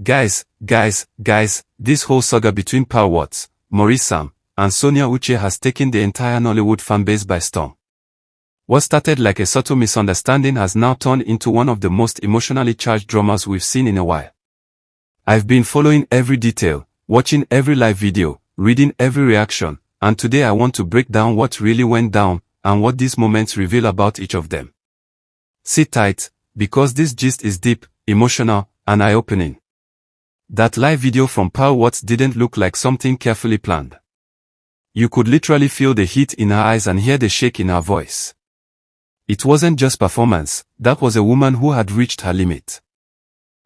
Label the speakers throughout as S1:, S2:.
S1: Guys, this whole saga between Pearl Watts, Maurice Sam, and Sonia Uche has taken the entire Nollywood fanbase by storm. What started like a subtle misunderstanding has now turned into one of the most emotionally charged dramas we've seen in a while. I've been following every detail, watching every live video, reading every reaction, and today I want to break down what really went down, and what these moments reveal about each of them. Sit tight, because this gist is deep, emotional, and eye-opening. That live video from Pearl Watts didn't look like something carefully planned. You could literally feel the heat in her eyes and hear the shake in her voice. It wasn't just performance, that was a woman who had reached her limit.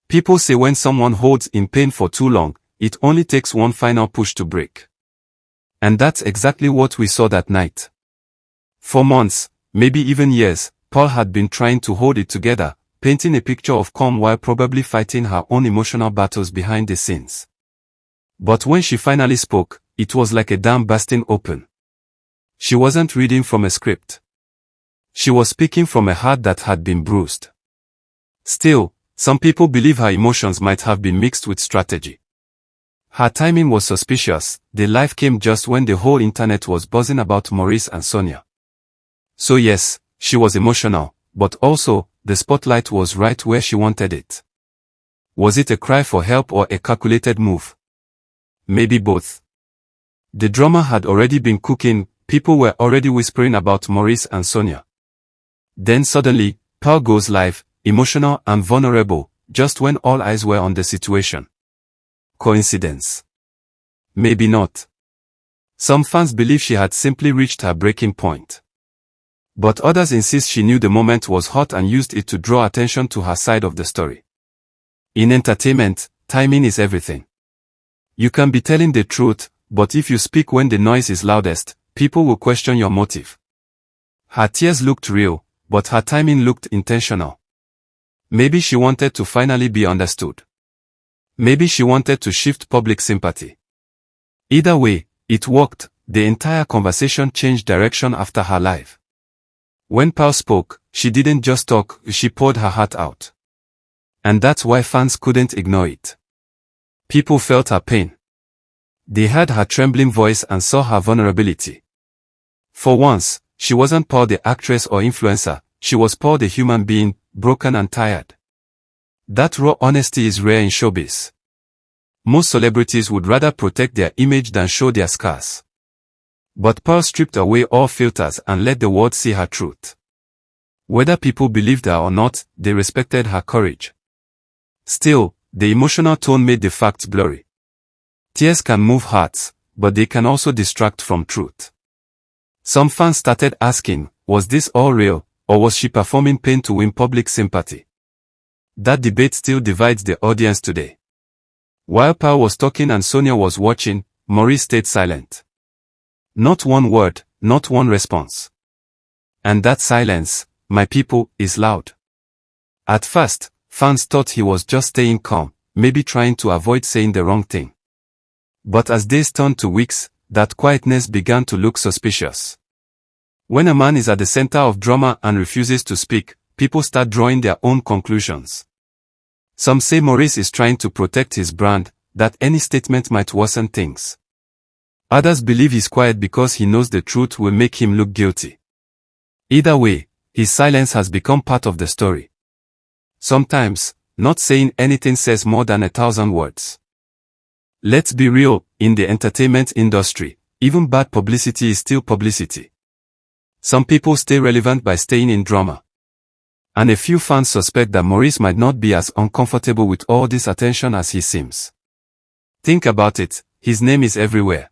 S1: People say when someone holds in pain for too long, it only takes one final push to break. And that's exactly what we saw that night. For months, maybe even years, Pearl had been trying to hold it together, painting a picture of calm while probably fighting her own emotional battles behind the scenes. But when she finally spoke, it was like a dam bursting open. She wasn't reading from a script. She was speaking from a heart that had been bruised. Still, some people believe her emotions might have been mixed with strategy. Her timing was suspicious. The live came just when the whole internet was buzzing about Maurice and Sonia. So yes, she was emotional, but also, the spotlight was right where she wanted it. Was it a cry for help or a calculated move? Maybe both. The drama had already been cooking, people were already whispering about Maurice and Sonia. Then suddenly, Pearl goes live, emotional and vulnerable, just when all eyes were on the situation. Coincidence? Maybe not. Some fans believe she had simply reached her breaking point. But others insist she knew the moment was hot and used it to draw attention to her side of the story. In entertainment, timing is everything. You can be telling the truth, but if you speak when the noise is loudest, people will question your motive. Her tears looked real, but her timing looked intentional. Maybe she wanted to finally be understood. Maybe she wanted to shift public sympathy. Either way, it worked. The entire conversation changed direction after her live. When Pearl spoke, she didn't just talk, she poured her heart out. And that's why fans couldn't ignore it. People felt her pain. They heard her trembling voice and saw her vulnerability. For once, she wasn't Pearl the actress or influencer, she was Pearl the human being, broken and tired. That raw honesty is rare in showbiz. Most celebrities would rather protect their image than show their scars. But Pearl stripped away all filters and let the world see her truth. Whether people believed her or not, they respected her courage. Still, the emotional tone made the facts blurry. Tears can move hearts, but they can also distract from truth. Some fans started asking, was this all real, or was she performing pain to win public sympathy? That debate still divides the audience today. While Pearl was talking and Sonia was watching, Maurice stayed silent. Not one word, not one response. And that silence, my people, is loud. At first, fans thought he was just staying calm, maybe trying to avoid saying the wrong thing. But as days turned to weeks, that quietness began to look suspicious. When a man is at the center of drama and refuses to speak, people start drawing their own conclusions. Some say Maurice is trying to protect his brand, that any statement might worsen things. Others believe he's quiet because he knows the truth will make him look guilty. Either way, his silence has become part of the story. Sometimes, not saying anything says more than 1,000 words. Let's be real, in the entertainment industry, even bad publicity is still publicity. Some people stay relevant by staying in drama. And a few fans suspect that Maurice might not be as uncomfortable with all this attention as he seems. Think about it, his name is everywhere.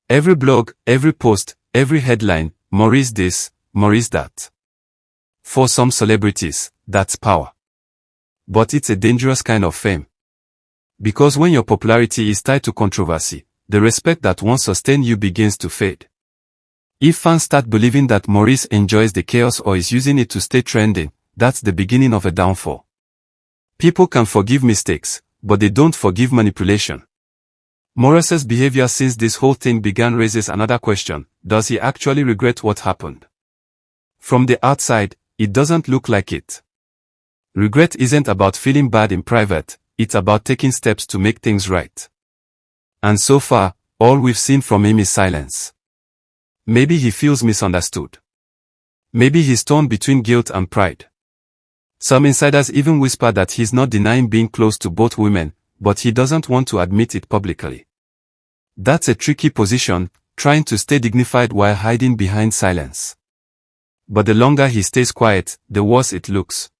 S1: Every blog, every post, every headline, Maurice this, Maurice that. For some celebrities, that's power. But it's a dangerous kind of fame. Because when your popularity is tied to controversy, the respect that once sustained you begins to fade. If fans start believing that Maurice enjoys the chaos or is using it to stay trending, that's the beginning of a downfall. People can forgive mistakes, but they don't forgive manipulation. Maurice's behavior since this whole thing began raises another question: does he actually regret what happened? From the outside, it doesn't look like it. Regret isn't about feeling bad in private, it's about taking steps to make things right. And so far, all we've seen from him is silence. Maybe he feels misunderstood. Maybe he's torn between guilt and pride. Some insiders even whisper that he's not denying being close to both women, but he doesn't want to admit it publicly. That's a tricky position, trying to stay dignified while hiding behind silence. But the longer he stays quiet, the worse it looks.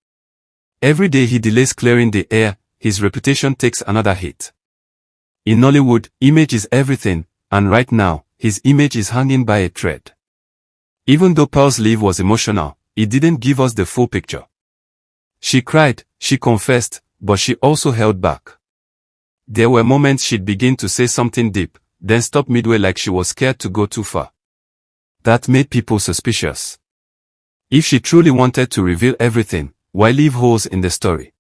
S1: Every day he delays clearing the air, his reputation takes another hit. In Nollywood, image is everything, and right now, his image is hanging by a thread. Even though Pearl's leave was emotional, it didn't give us the full picture. She cried, she confessed, but she also held back. There were moments she'd begin to say something deep, then stop midway like she was scared to go too far. That made people suspicious. If she truly wanted to reveal everything, why leave holes in the story?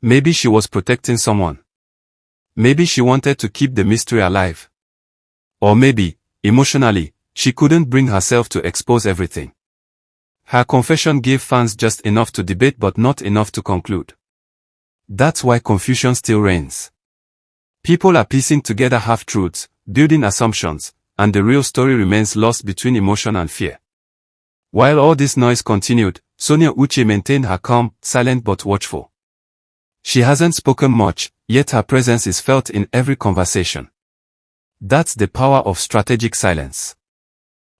S1: Maybe she was protecting someone. Maybe she wanted to keep the mystery alive. Or maybe, emotionally, she couldn't bring herself to expose everything. Her confession gave fans just enough to debate but not enough to conclude. That's why confusion still reigns. People are piecing together half-truths, building assumptions, and the real story remains lost between emotion and fear. While all this noise continued, Sonia Uche maintained her calm, silent but watchful. She hasn't spoken much, yet her presence is felt in every conversation. That's the power of strategic silence.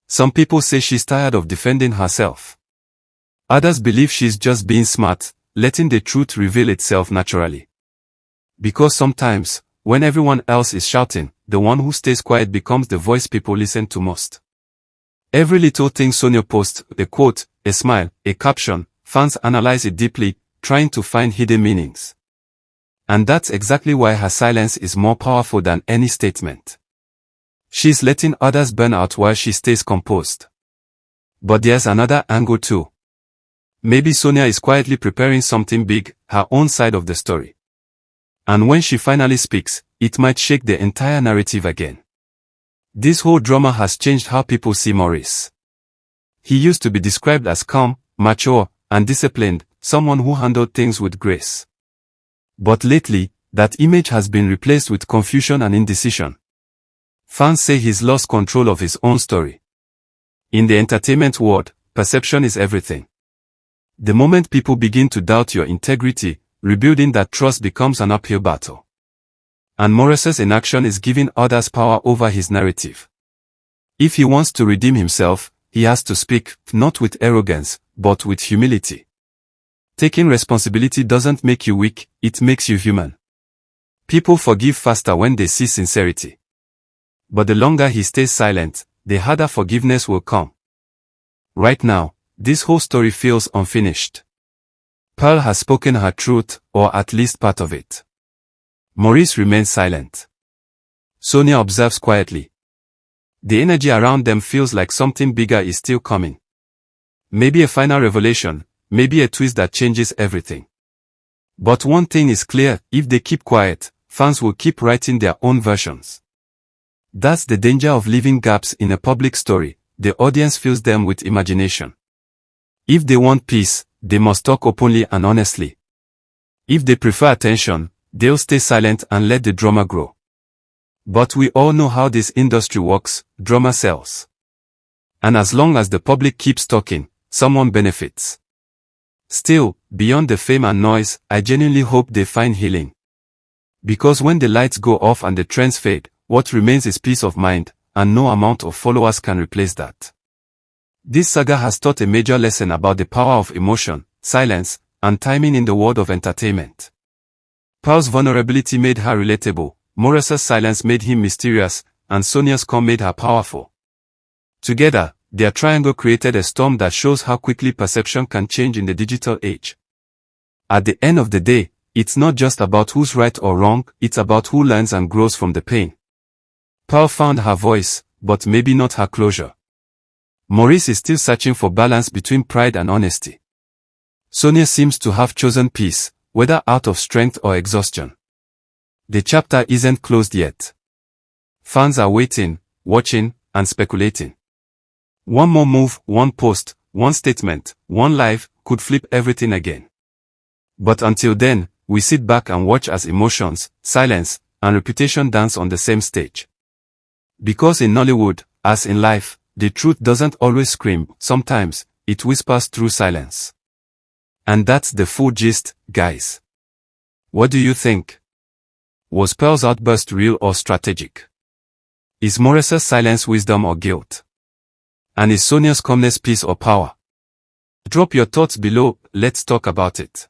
S1: Some people say she's tired of defending herself. Others believe she's just being smart, letting the truth reveal itself naturally. Because sometimes, when everyone else is shouting, the one who stays quiet becomes the voice people listen to most. Every little thing Sonia posts, a quote, a smile, a caption, fans analyze it deeply, trying to find hidden meanings. And that's exactly why her silence is more powerful than any statement. She's letting others burn out while she stays composed. But there's another angle too. Maybe Sonia is quietly preparing something big, her own side of the story. And when she finally speaks, it might shake the entire narrative again. This whole drama has changed how people see Maurice. He used to be described as calm, mature, and disciplined, someone who handled things with grace. But lately, that image has been replaced with confusion and indecision. Fans say he's lost control of his own story. In the entertainment world, perception is everything. The moment people begin to doubt your integrity, rebuilding that trust becomes an uphill battle. And Maurice's inaction is giving others power over his narrative. If he wants to redeem himself, he has to speak, not with arrogance, but with humility. Taking responsibility doesn't make you weak, it makes you human. People forgive faster when they see sincerity. But the longer he stays silent, the harder forgiveness will come. Right now, this whole story feels unfinished. Pearl has spoken her truth, or at least part of it. Maurice remains silent. Sonia observes quietly. The energy around them feels like something bigger is still coming. Maybe a final revelation, maybe a twist that changes everything. But one thing is clear, if they keep quiet, fans will keep writing their own versions. That's the danger of leaving gaps in a public story, the audience fills them with imagination. If they want peace, they must talk openly and honestly. If they prefer attention, they'll stay silent and let the drama grow. But we all know how this industry works, drama sells. And as long as the public keeps talking, someone benefits. Still, beyond the fame and noise, I genuinely hope they find healing. Because when the lights go off and the trends fade, what remains is peace of mind, and no amount of followers can replace that. This saga has taught a major lesson about the power of emotion, silence, and timing in the world of entertainment. Pearl's vulnerability made her relatable, Maurice's silence made him mysterious, and Sonia's calm made her powerful. Together, their triangle created a storm that shows how quickly perception can change in the digital age. At the end of the day, it's not just about who's right or wrong, it's about who learns and grows from the pain. Pearl found her voice, but maybe not her closure. Maurice is still searching for balance between pride and honesty. Sonia seems to have chosen peace, whether out of strength or exhaustion. The chapter isn't closed yet. Fans are waiting, watching, and speculating. One more move, one post, one statement, one live, could flip everything again. But until then, we sit back and watch as emotions, silence, and reputation dance on the same stage. Because in Nollywood, as in life, the truth doesn't always scream, sometimes, it whispers through silence. And that's the full gist, guys. What do you think? Was Pearl's outburst real or strategic? Is Maurice's silence wisdom or guilt? And is Sonia's calmness peace or power? Drop your thoughts below, let's talk about it.